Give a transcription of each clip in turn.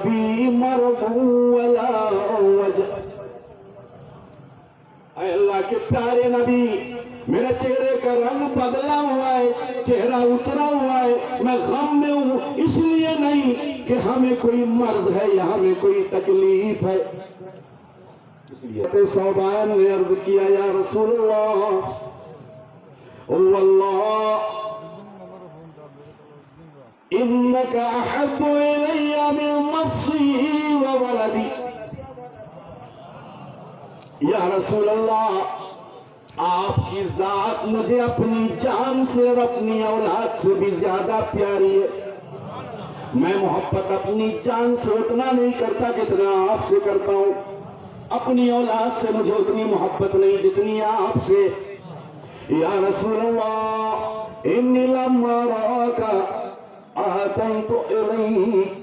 Be مرض ولا وجع۔ اے اللہ کے پیارے نبی، میرے چہرے کا رنگ بدلا ہوا ہے، چہرہ اترا ہوا ہے، میں غم میں ہوں، اس لیے نہیں کہ ہمیں کوئی مرض ہے یا ہمیں کوئی تکلیف ہے۔ اس لیے صوبان نے عرض کیا یا رسول اللہ، واللہ انک احب الی من نفسی وولدی۔ یا رسول اللہ، آپ کی ذات مجھے اپنی جان سے اور اپنی اولاد سے بھی زیادہ پیاری ہے۔ میں محبت اپنی جان سے اتنا نہیں کرتا جتنا آپ سے کرتا ہوں، اپنی اولاد سے مجھے اتنی محبت نہیں جتنی آپ سے۔ یا رسول اللہ انی لما راک آتیت الیک۔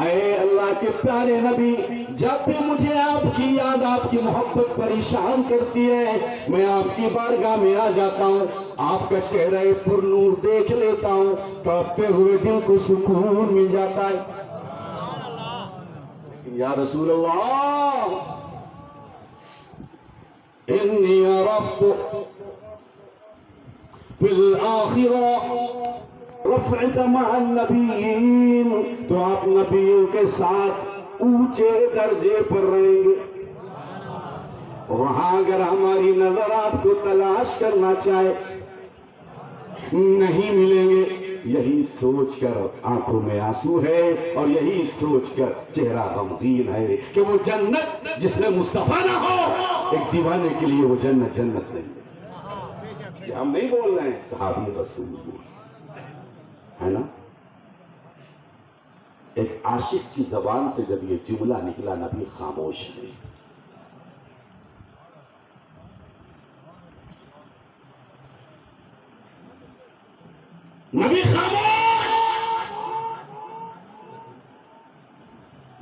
اے اللہ کے پیارے نبی، جب بھی مجھے آپ کی یاد، آپ کی محبت پریشان کرتی ہے، میں آپ کی بارگاہ میں آ جاتا ہوں، آپ کا چہرہ پر نور دیکھ لیتا ہوں، کانپتے ہوئے دل کو سکون مل جاتا ہے۔ یا رسول اللہ انی عرفت فی الآخرہ رفعت مع النبیین، تو آپ نبیوں کے ساتھ اونچے درجے پر رہیں گے۔ وہاں اگر ہماری نظر آپ کو تلاش کرنا چاہے نہیں ملیں گے، یہی سوچ کر آنکھوں میں آنسو ہے اور یہی سوچ کر چہرہ غمگین ہے کہ وہ جنت جس میں مصطفیٰ نہ ہو، ایک دیوانے کے لیے وہ جنت جنت نہیں ہے۔ یہ ہم نہیں بول رہے ہیں، صحابی رسول ہے نا۔ ایک عاشق کی زبان سے جب یہ جملہ نکلا، نبی خاموش ہے۔ نبی خاموش،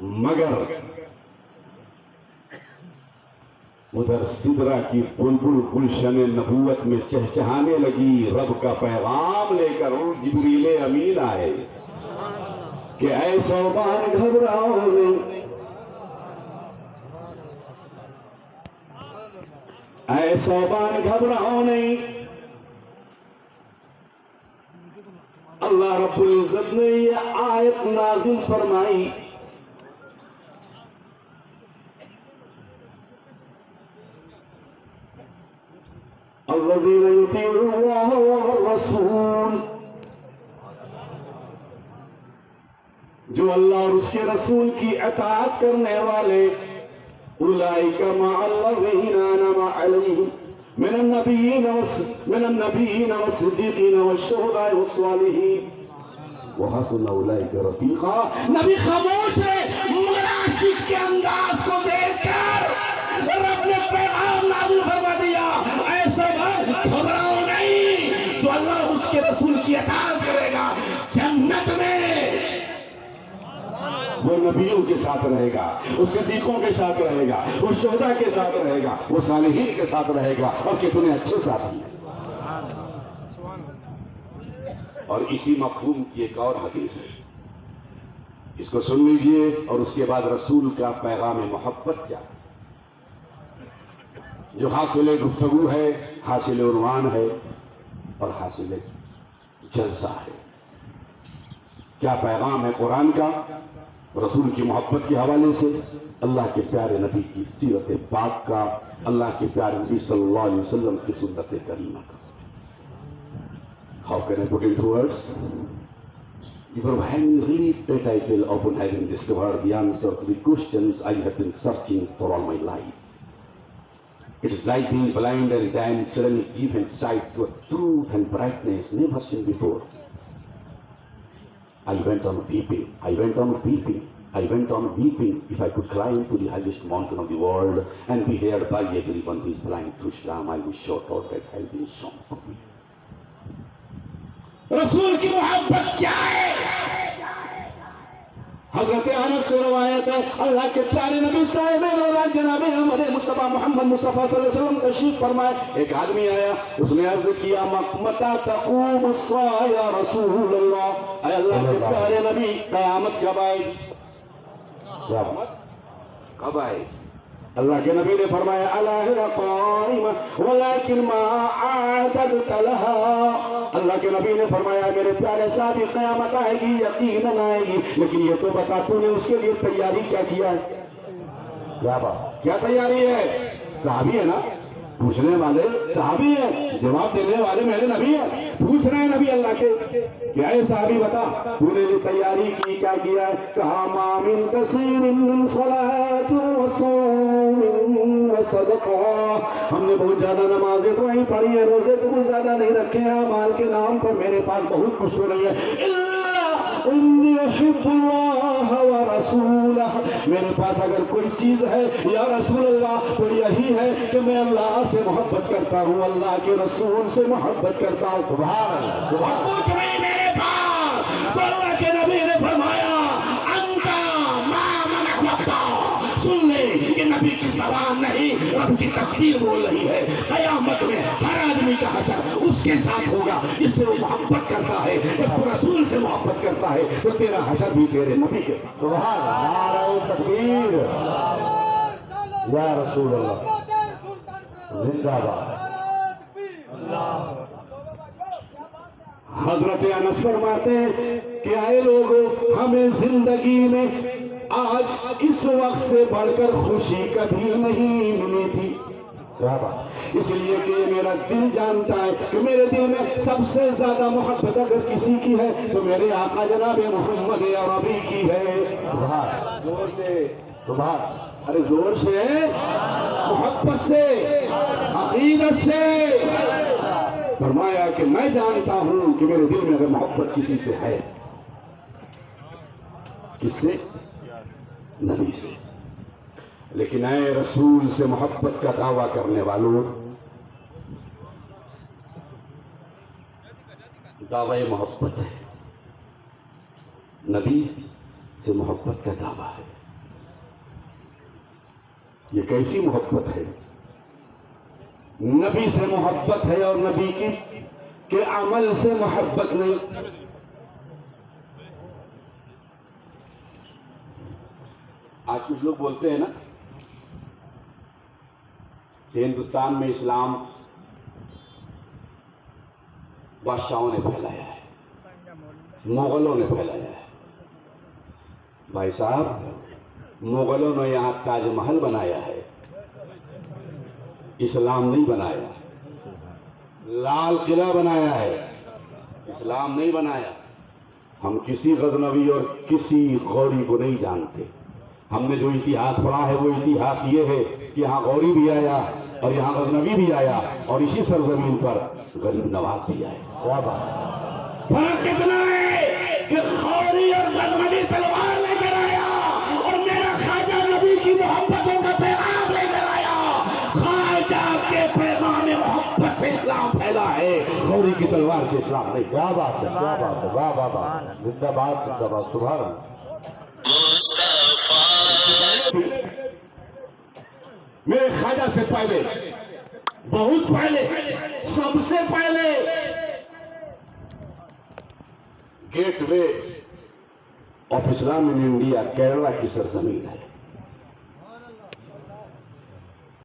مگر ادھر سدرہ کی بلبل گلشن نبوت میں چہچہانے لگی، رب کا پیغام لے کر جبریل امین آئے کہ اے صوبان گھبراؤ نہیں، اے صوبان گھبراؤ نہیں۔ اللہ رب العزت نے یہ آیت نازل فرمائی، الذین یطیعون اللہ والرسول، جو اللہ اور اس کے رسول کی اطاعت کرنے والے، اولئک مع الذین انعم علیہم من النبیین والصدیقین والشہداء والصالحین وحسن اولئک رفیقا۔ نبی خاموش ہے، منافق کے انداز کو دیکھ کر رب نے پیغام نازل فرما دیا، ایسا گھبراؤ نہیں، جو اللہ اس کے رسول کی اطاعت کرے گا جنت میں وہ نبیوں کے ساتھ رہے گا، وہ صدیقوں کے ساتھ رہے گا، وہ شہداء کے ساتھ رہے گا، وہ صالحین کے ساتھ رہے گا، اور کتنے اچھے ساتھی ہیں۔ اور اسی مفہوم کی ایک اور حدیث ہے، اس کو سن لیجئے، اور اس کے بعد رسول کا پیغام محبت کیا جو حاصل گفتگو ہے، حاصل عنوان ہے اور حاصل جلسہ ہے۔ کیا پیغام ہے قرآن کا، رسول کی محبت کے حوالے سے، اللہ کے پیارے نبی کی سیرت پاک کا، اللہ کے پیارے نبی صلی اللہ علیہ وسلم کی سنت کریمہ کا۔ How can I put it into words? When you read the title upon having discovered the answer to the questions I have been searching for all my life, it is like being blind and then suddenly given sight to a truth and brightness never seen before. I went on weeping, I went on weeping, I went on weeping. If I could climb to the highest mountain of the world and be heard by everyone who is blind to Islam, I would shout out that had been sung for me. رسول کی محبت کیا ہے؟ حضرت انس سے روایت ہے، اللہ کے پیارے نبی صاحب روایت جناب احمد مصطفیٰ محمد مصطفیٰ صلی اللہ علیہ وسلم تشریف فرمائے، ایک آدمی آیا، اس نے عرض کیا متى تقوم الساعة یا رسول اللہ، اے اللہ کے پیارے نبی قیامت کب آئے؟ کب آئے؟ اللہ کے نبی نے فرمایا الا قائمہ ولکن ما اعددت لها، اللہ کے نبی نے فرمایا میرے پیارے صاحب قیامت آئے گی، یقیناً آئے گی، لیکن یہ تو بتا تو نے اس کے لیے تیاری کیا کیا ہے؟ کیا بات، کیا تیاری ہے؟ صحابی ہے نا، پوچھنے والے صحابی ہیں، جواب دینے والے میرے نبی ہیں، پوچھ رہے ہیں نبی اللہ کے کہ اے صحابی بتا تو نے جو تیاری کی کیا کیا ہے؟ کہا ما من کثیر من صلاۃ و صوم و صدقہ، ہم نے بہت زیادہ نمازیں تو نہیں پڑھی ہیں، روزے تو کچھ زیادہ نہیں رکھے ہیں، مال کے نام پر میرے پاس بہت کچھ نہیں ہے، انی احب اللہ و رسولہ، میرے پاس اگر کوئی چیز ہے یا رسول اللہ تو یہی ہے کہ میں اللہ سے محبت کرتا ہوں، اللہ کے رسول سے محبت کرتا ہوں۔ سبحان اللہ، سبحان اللہ۔ کچھ نہیں میرے پاس، تو اللہ کے نبی نے فرمایا انتا ما من احببتا، سن لے یہ نبی کی زبان نہیں، رب کی تقدیر بول رہی ہے، قیامت میں ہر آدمی کا حشر اس کے ساتھ ہوگا جس سے وہ محبت کرتا ہے، جب وہ رسول سے محبت کرتا ہے تو تیرا حشر بھی تیرے نبی کے ساتھ۔ سبحان اللہ، نعرہ تکبیر، یا رسول اللہ، زندہ باد۔ حضرت انس فرماتے ہیں کہ اے لوگوں، ہمیں زندگی میں آج اس وقت سے بڑھ کر خوشی کبھی نہیں ملی تھی، اس لیے کہ میرا دل جانتا ہے کہ میرے دل میں سب سے زیادہ محبت اگر کسی کی ہے تو میرے آقا جناب محمد عربی کی ہے۔ سبحان، زور سے سبحان، ارے زور سے، محبت سے، عقیدت سے۔ فرمایا کہ میں جانتا ہوں کہ میرے دل میں اگر محبت کسی سے ہے، کس سے؟ نبی سے، لیکن اے رسول سے محبت کا دعویٰ کرنے والوں، دعوی محبت ہے، نبی سے محبت کا دعویٰ ہے، یہ کیسی محبت ہے؟ نبی سے محبت ہے اور نبی کے عمل سے محبت نہیں۔ آج کچھ لوگ بولتے ہیں نا کہ ہندوستان میں اسلام بادشاہوں نے پھیلایا ہے، مغلوں نے پھیلایا ہے۔ بھائی صاحب، مغلوں نے یہاں تاج محل بنایا ہے، اسلام نہیں بنایا، لال قلعہ بنایا ہے، اسلام نہیں بنایا۔ ہم کسی غزنوی اور کسی غوری کو نہیں جانتے، ہم نے جو اتہاس پڑھا ہے وہ اتہاس یہ ہے کہ یہاں غوری بھی آیا اور یہاں غزنوی بھی آیا اور اسی سرزمین پر غریب نواز بھی آیا۔ کیا بات، فرق اتنا ہے کہ غوری اور غزنوی تلوار لے کر آیا اور میرا خواجہ نبی کی محبتوں کا پیغام لے کر آیا۔ خواجہ کے پیغام محبت سے اسلام پھیلا ہے، غوری کی تلوار سے اسلام نہیں۔ کیا بات ہے، کیا بات ہے، واہ واہ واہ، زندہ باد، زندہ باد، سبحان اللہ۔ میرے خواجہ سے پہلے، بہت پہلے، سب سے پہلے gateway of Islam in India Kerala کی سرزمین ہے۔